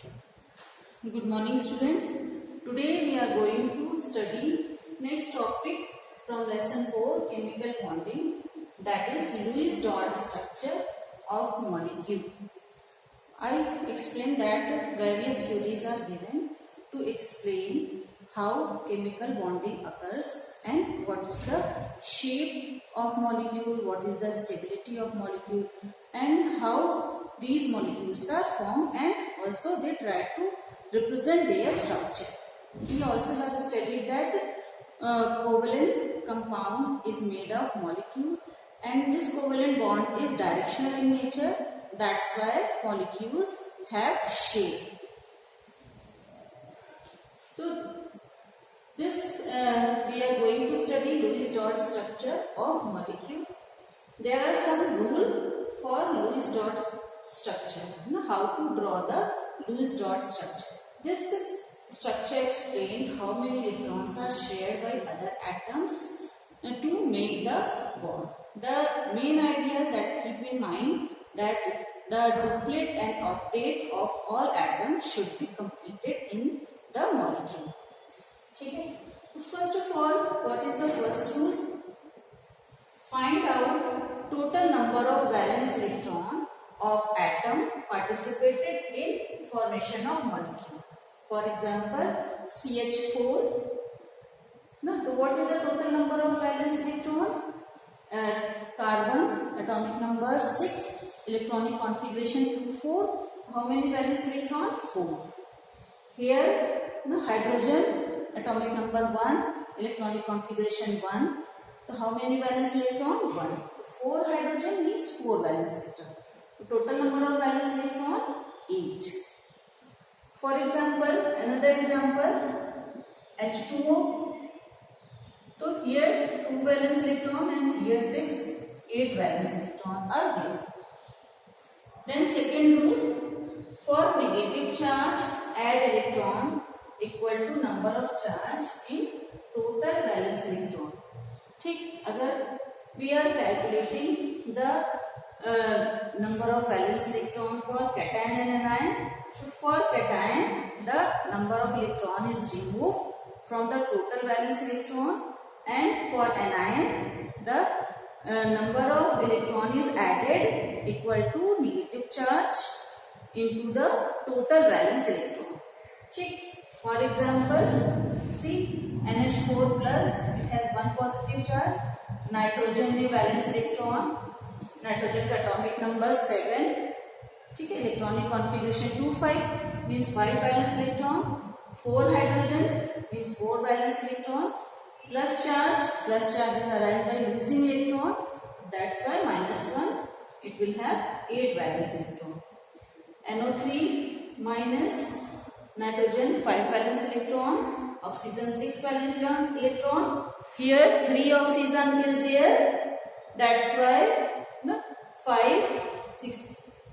Good morning, student. Today we are going to study next topic from lesson 4, chemical bonding, that is Lewis dot structure of molecule. I explained that various theories are given to explain how chemical bonding occurs and what is the shape of molecule, what is the stability of molecule, and how these molecules are formed, and also they try to represent their structure. We also have studied that covalent compound is made of molecule, and this covalent bond is directional in nature. That's why molecules have shape. So this we are going to study Lewis dot structure of molecule. There are some rules for Lewis dot structure. How to draw the Lewis dot structure. This structure explains how many electrons are shared by other atoms to make the bond. The main idea that keep in mind that the duplet and octet of all atoms should be completed in the molecule. Okay. First of all, what is the first rule? Find out total number of valence electron of atom participated in formation of molecule. For example, CH4. Now, so what is the total number of valence electron? Carbon, atomic number 6, electronic configuration 2,4. How many valence electron? 4. Here, hydrogen, atomic number 1, electronic configuration 1. So, how many valence electron? 1. 4 hydrogen means 4 valence electron. So, total number of valence electron? 8. For example, another example, H2O. So here 2 valence electron and here 6, 8 valence electrons are there. Then second rule, for negative charge, add electron equal to number of charge in total valence electron. ठीक, अगर we are calculating the number of valence electron for cation and anion. So for cation, the number of electron is removed from the total valence electron, and for anion, the number of electron is added equal to negative charge into the total valence electron. Check. For example, see NH4 plus, it has one positive charge. Nitrogen में valence electron, nitrogen का atomic number 7. ठीक है, electronic configuration 2,5 means 5 valence electron. 4 hydrogen means 4 valence electron. Plus charge is arise by losing electron. That's why -1. It will have 8 valence electron. NO3 minus, nitrogen 5 valence electron, oxygen 6 valence electron. Here 3 oxygen is there. That's why 5, 6,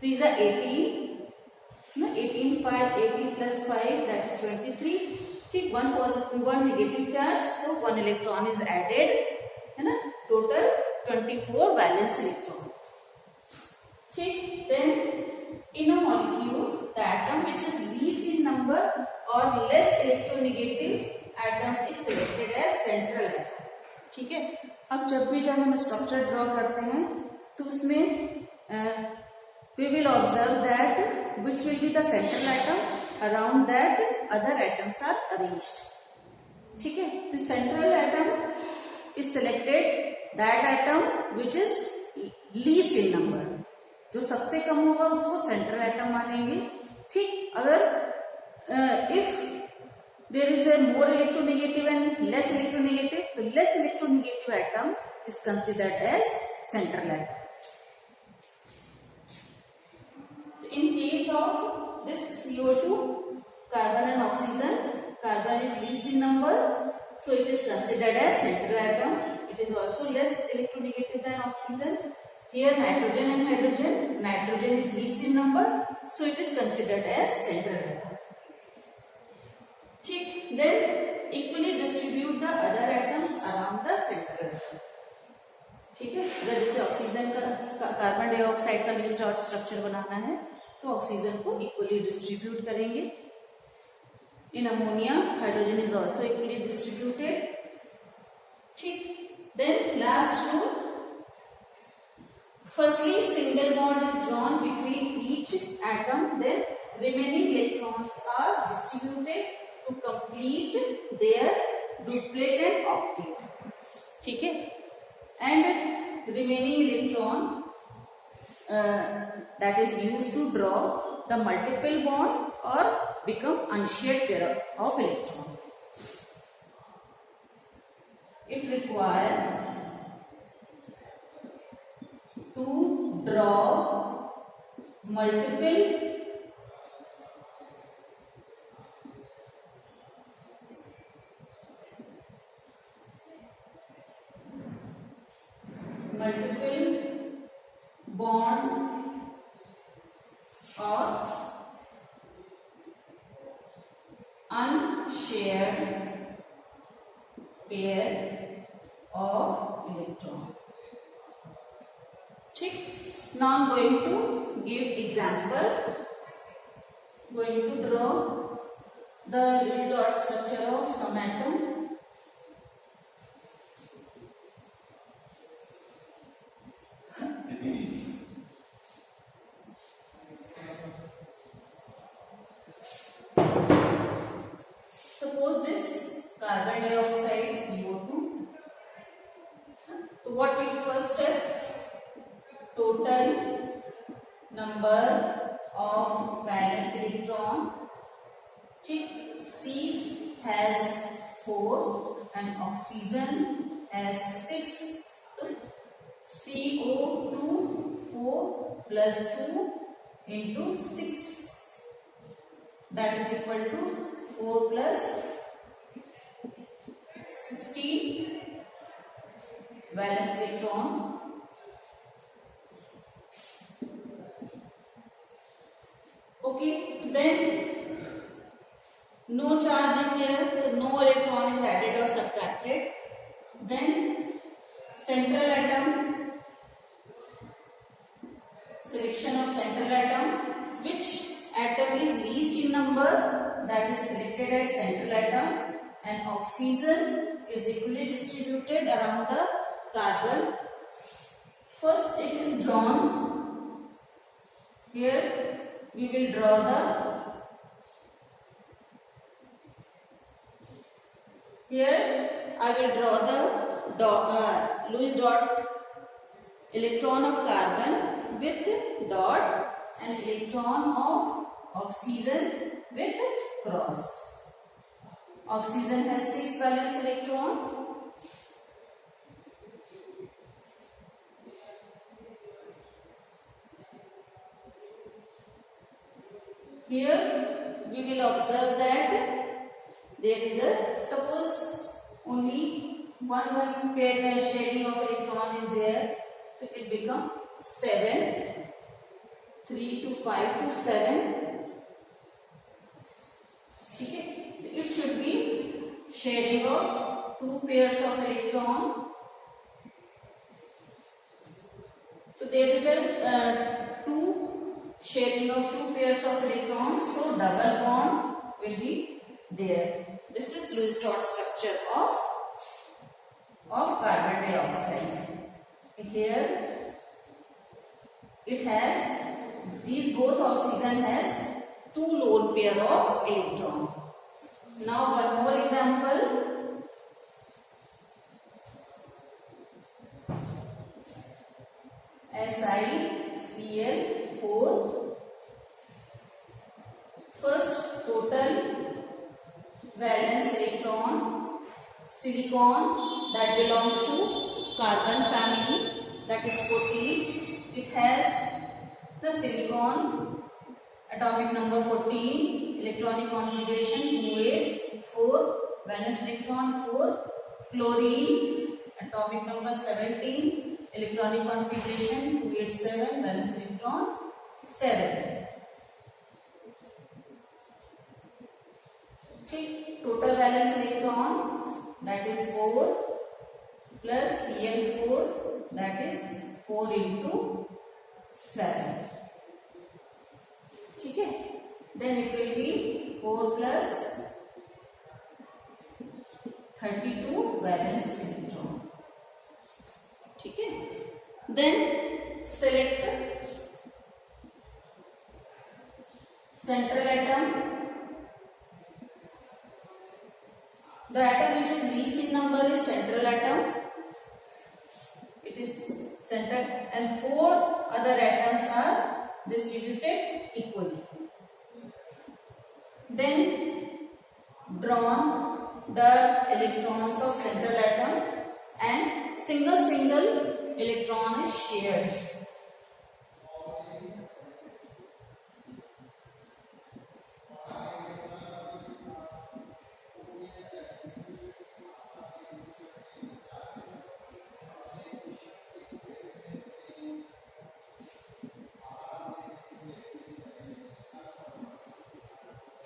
3 is 18. 18, 5, 18 plus 5, that is 23. ठीक, one positive, one negative charge, so one electron is added, है ना? Total 24 valence electron. ठीक, then in a molecule, the atom which is least in number or less electronegative atom is selected as central atom. ठीक है, अब जब हम structure draw करते हैं तो उसमें we will observe that which will be the central atom, around that other atoms are arranged. ठीक है, तो central atom is selected that atom which is least in number. जो सबसे कम होगा उसको central atom मानेंगे. ठीक, अगर if there is a more electronegative and less electronegative, the less electronegative atom is considered as central atom. In case of this CO2, carbon and oxygen, carbon is least in number, so it is considered as central atom. It is also less electronegative than oxygen. Here nitrogen and hydrogen, nitrogen is least in number, so it is considered as central atom. ठीक, then equally distribute the other atoms around the central atom. ठीक है, अगर जैसे oxygen का carbon dioxide का nuclear structure बनाना है तो ऑक्सीजन को इक्वली डिस्ट्रीब्यूट करेंगे। In ammonia hydrogen is also equally distributed. ठीक, then last rule, firstly single bond is drawn between each atom, then remaining electrons are distributed to complete their duplet and octet. ठीक है, and remaining electron that is used to draw the multiple bond or become unshared pair of electron. It requires to draw multiple bond or unshared pair of electron. ठीक, now I am going to give example. Going to draw the Lewis dot structure of some atom. Suppose this carbon dioxide CO2. So what will be first step? Total number of valence electron. C has 4 and oxygen has 6. So CO2 4 plus 2 into 6, that is equal to 4 plus 16 valence electron. Okay, then no charge is there, so no electron is added or subtracted. Then central atom, selection of central atom. Which atom is least in number, that is selected as central atom, and oxygen is equally distributed around the carbon. First it is drawn. Here we will draw the, here I will draw the Lewis dot electron of carbon with dot and electron of oxygen with cross. Oxygen has 6 valence electron. Here we will observe that there is a, suppose only one pair sharing of electron is there, so it become 7, 3 to 5 to 7. Okay, it should be sharing of 2 pairs of electron. So there is a 2 sharing of 2 pairs of electrons, so double bond will be there. This is Lewis dot structure of carbon dioxide. Here it has, these both oxygen has 2 lone pair of electron. Now one more example. SiCl4. First total valence electron, silicon, that belongs to carbon family, that is 14. It has the silicon atomic number 14, electronic configuration 2, 8, 4, valence electron 4, chlorine atomic number 17, electronic configuration 287, valence electron 7. Total valence electron, that is 4 plus Cl4, that is 4 into 7. ठीक है, then it will be 4 plus 32 valence electron, ठीक है। Then select central atom, the atom which is least in number is central atom, it is centered, and 4 other atoms are distributed equally. Then drawn the electrons of central atom and single electron is shared.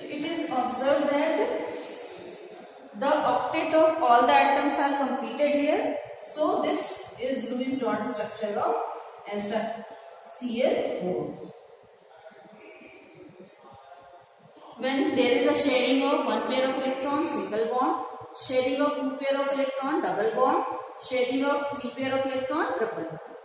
It is observed that the octet of all the atoms are completed here. So this is Lewis dot structure of Cl4. When there is a sharing of one pair of electrons, single bond, sharing of two pair of electron, double bond, sharing of three pair of electron, triple bond.